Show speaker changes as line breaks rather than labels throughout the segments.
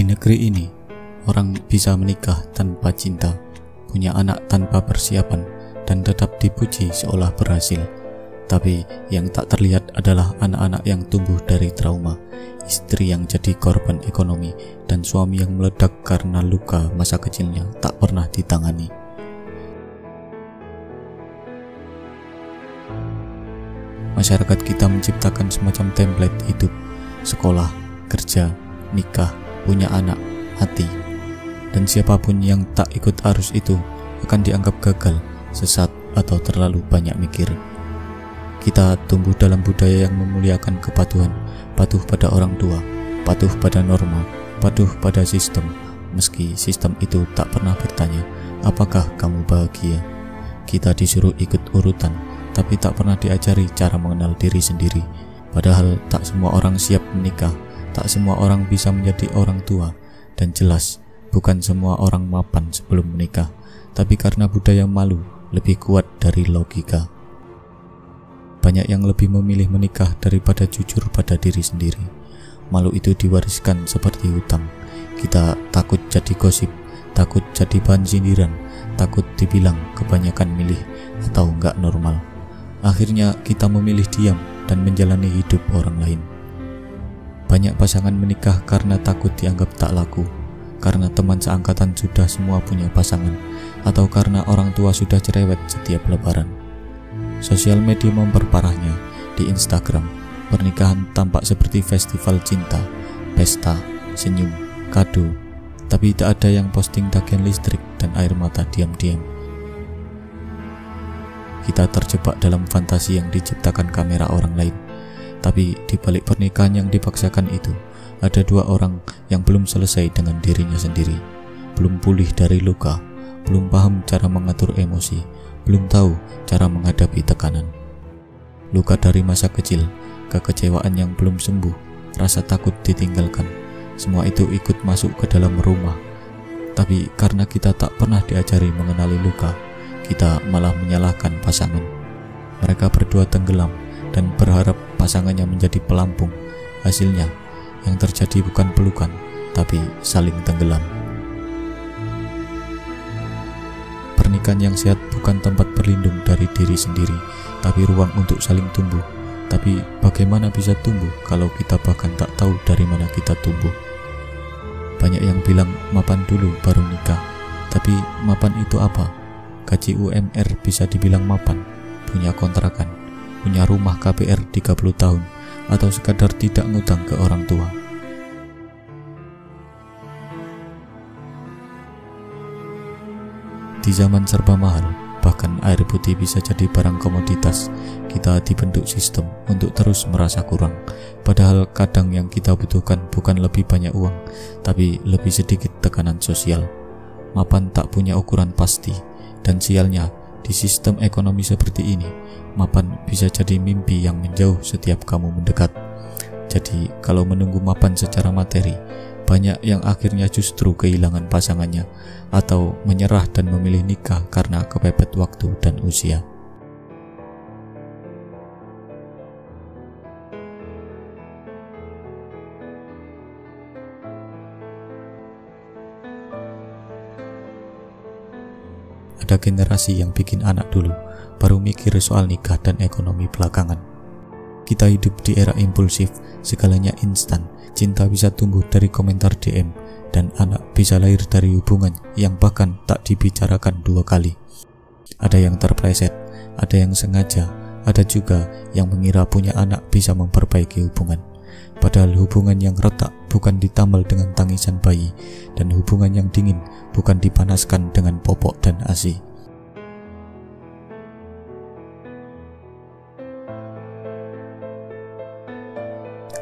negeri ini, orang bisa menikah tanpa cinta, punya anak tanpa persiapan, dan tetap dipuji seolah berhasil. Tapi yang tak terlihat adalah anak-anak yang tumbuh dari trauma, istri yang jadi korban ekonomi, dan suami yang meledak karena luka masa kecilnya tak pernah ditangani. Masyarakat kita menciptakan semacam template hidup: sekolah, kerja, nikah, punya anak, mati. Dan siapapun yang tak ikut arus itu akan dianggap gagal, sesat, atau terlalu banyak mikir. Kita tumbuh dalam budaya yang memuliakan kepatuhan, patuh pada orang tua, patuh pada norma, patuh pada sistem, meski sistem itu tak pernah bertanya, apakah kamu bahagia? Kita disuruh ikut urutan, tapi tak pernah diajari cara mengenal diri sendiri. Padahal tak semua orang siap menikah, tak semua orang bisa menjadi orang tua, dan jelas bukan semua orang mapan sebelum menikah, tapi karena budaya malu lebih kuat dari logika. Banyak yang lebih memilih menikah daripada jujur pada diri sendiri. Malu itu diwariskan seperti hutang. Kita takut jadi gosip, takut jadi bahan sindiran, takut dibilang kebanyakan milih atau enggak normal. Akhirnya kita memilih diam dan menjalani hidup orang lain. Banyak pasangan menikah karena takut dianggap tak laku, karena teman seangkatan sudah semua punya pasangan, atau karena orang tua sudah cerewet setiap lebaran. Sosial media memperparahnya. Di Instagram, pernikahan tampak seperti festival cinta, pesta, senyum, kado, tapi tak ada yang posting tagihan listrik dan air mata diam-diam. Kita terjebak dalam fantasi yang diciptakan kamera orang lain. Tapi di balik pernikahan yang dipaksakan itu, ada dua orang yang belum selesai dengan dirinya sendiri, belum pulih dari luka, belum paham cara mengatur emosi, belum tahu cara menghadapi tekanan. Luka dari masa kecil, kekecewaan yang belum sembuh, rasa takut ditinggalkan, semua itu ikut masuk ke dalam rumah. Tapi karena kita tak pernah diajari mengenali luka, kita malah menyalahkan pasangan. Mereka berdua tenggelam dan berharap pasangannya menjadi pelampung. Hasilnya, yang terjadi bukan pelukan, tapi saling tenggelam. Pernikahan yang sehat bukan tempat berlindung dari diri sendiri, tapi ruang untuk saling tumbuh. Tapi bagaimana bisa tumbuh kalau kita bahkan tak tahu dari mana kita tumbuh? Banyak yang bilang mapan dulu baru nikah. Tapi mapan itu apa? Gaji UMR bisa dibilang mapan, punya kontrakan, punya rumah KPR 30 tahun, atau sekadar tidak ngutang ke orang tua. Di zaman serba mahal, bahkan air putih bisa jadi barang komoditas, kita dibentuk sistem untuk terus merasa kurang. Padahal kadang yang kita butuhkan bukan lebih banyak uang, tapi lebih sedikit tekanan sosial. Mapan tak punya ukuran pasti, dan sialnya di sistem ekonomi seperti ini, mapan bisa jadi mimpi yang menjauh setiap kamu mendekat. Jadi kalau menunggu mapan secara materi, banyak yang akhirnya justru kehilangan pasangannya, atau menyerah dan memilih nikah karena kepepet waktu dan usia. Ada generasi yang bikin anak dulu, baru mikir soal nikah dan ekonomi belakangan. Kita hidup di era impulsif, segalanya instan. Cinta bisa tumbuh dari komentar DM, dan anak bisa lahir dari hubungan yang bahkan tak dibicarakan dua kali. Ada yang terpleset, ada yang sengaja, ada juga yang mengira punya anak bisa memperbaiki hubungan. Padahal hubungan yang retak bukan ditambal dengan tangisan bayi, dan hubungan yang dingin bukan dipanaskan dengan popok dan ASI.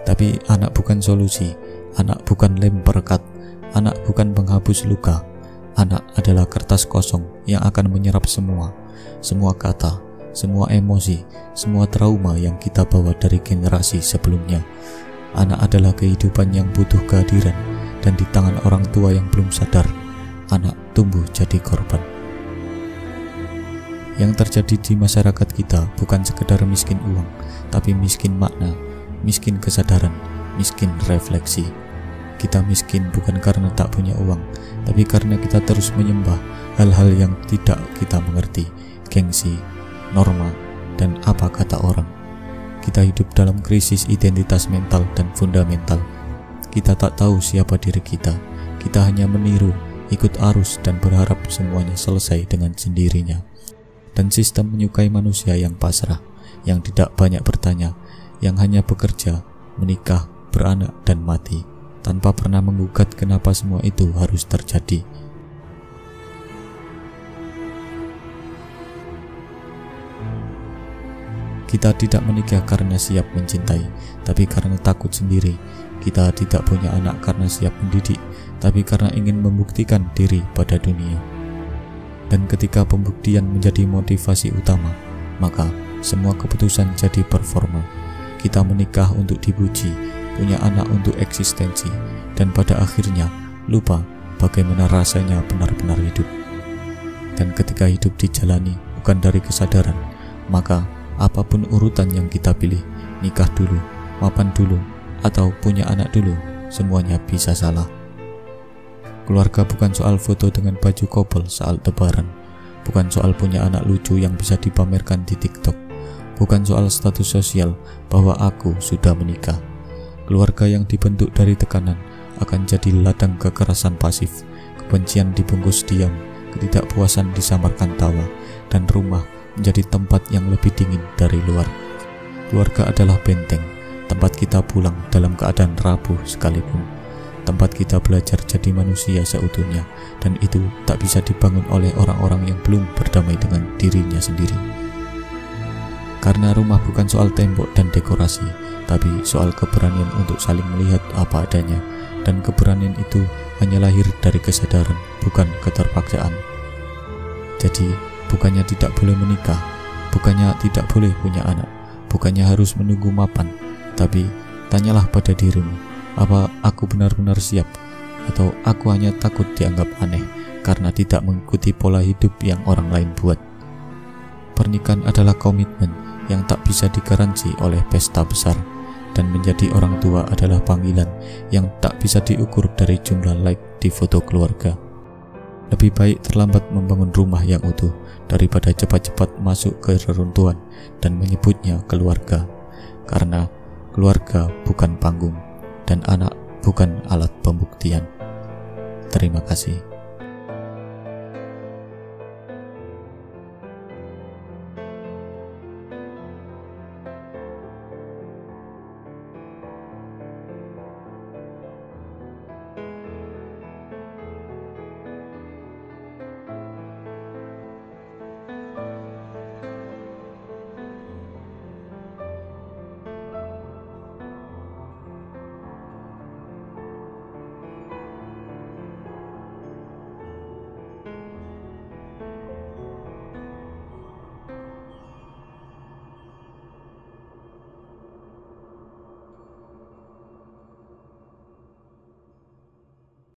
Tapi anak bukan solusi, anak bukan lem perekat, anak bukan penghapus luka. Anak adalah kertas kosong yang akan menyerap semua kata, semua emosi, semua trauma yang kita bawa dari generasi sebelumnya. Anak adalah kehidupan yang butuh kehadiran, dan di tangan orang tua yang belum sadar, anak tumbuh jadi korban. Yang terjadi di masyarakat kita bukan sekedar miskin uang, tapi miskin makna, miskin kesadaran, miskin refleksi. Kita miskin bukan karena tak punya uang, tapi karena kita terus menyembah hal-hal yang tidak kita mengerti, gengsi, norma, dan apa kata orang. Kita hidup dalam krisis identitas mental dan fundamental. Kita tak tahu siapa diri kita. Kita hanya meniru, ikut arus, dan berharap semuanya selesai dengan sendirinya. Dan sistem menyukai manusia yang pasrah, yang tidak banyak bertanya, yang hanya bekerja, menikah, beranak, dan mati, tanpa pernah menggugat kenapa semua itu harus terjadi. Kita tidak menikah karena siap mencintai, tapi karena takut sendiri. Kita tidak punya anak karena siap mendidik, tapi karena ingin membuktikan diri pada dunia. Dan ketika pembuktian menjadi motivasi utama, maka semua keputusan jadi performa. Kita menikah untuk dipuji, punya anak untuk eksistensi, dan pada akhirnya lupa bagaimana rasanya benar-benar hidup. Dan ketika hidup dijalani bukan dari kesadaran, maka apapun urutan yang kita pilih, nikah dulu, mapan dulu, atau punya anak dulu, semuanya bisa salah. Keluarga bukan soal foto dengan baju couple saat lebaran, bukan soal punya anak lucu yang bisa dipamerkan di TikTok, bukan soal status sosial bahwa aku sudah menikah. Keluarga yang dibentuk dari tekanan akan jadi ladang kekerasan pasif, kebencian dibungkus diam, ketidakpuasan disamarkan tawa, dan rumah menjadi tempat yang lebih dingin dari luar. Keluarga adalah benteng, tempat kita pulang dalam keadaan rapuh sekalipun, tempat kita belajar jadi manusia seutuhnya, dan itu tak bisa dibangun oleh orang-orang yang belum berdamai dengan dirinya sendiri. Karena rumah bukan soal tembok dan dekorasi, tapi soal keberanian untuk saling melihat apa adanya, dan keberanian itu hanya lahir dari kesadaran, bukan keterpaksaan. Jadi, bukannya tidak boleh menikah, bukannya tidak boleh punya anak, bukannya harus menunggu mapan, tapi tanyalah pada dirimu, apa aku benar-benar siap, atau aku hanya takut dianggap aneh karena tidak mengikuti pola hidup yang orang lain buat. Pernikahan adalah komitmen yang tak bisa digaransi oleh pesta besar, dan menjadi orang tua adalah panggilan yang tak bisa diukur dari jumlah like di foto keluarga. Lebih baik terlambat membangun rumah yang utuh daripada cepat-cepat masuk ke reruntuhan dan menyebutnya keluarga, karena keluarga bukan panggung dan anak bukan alat pembuktian. Terima kasih.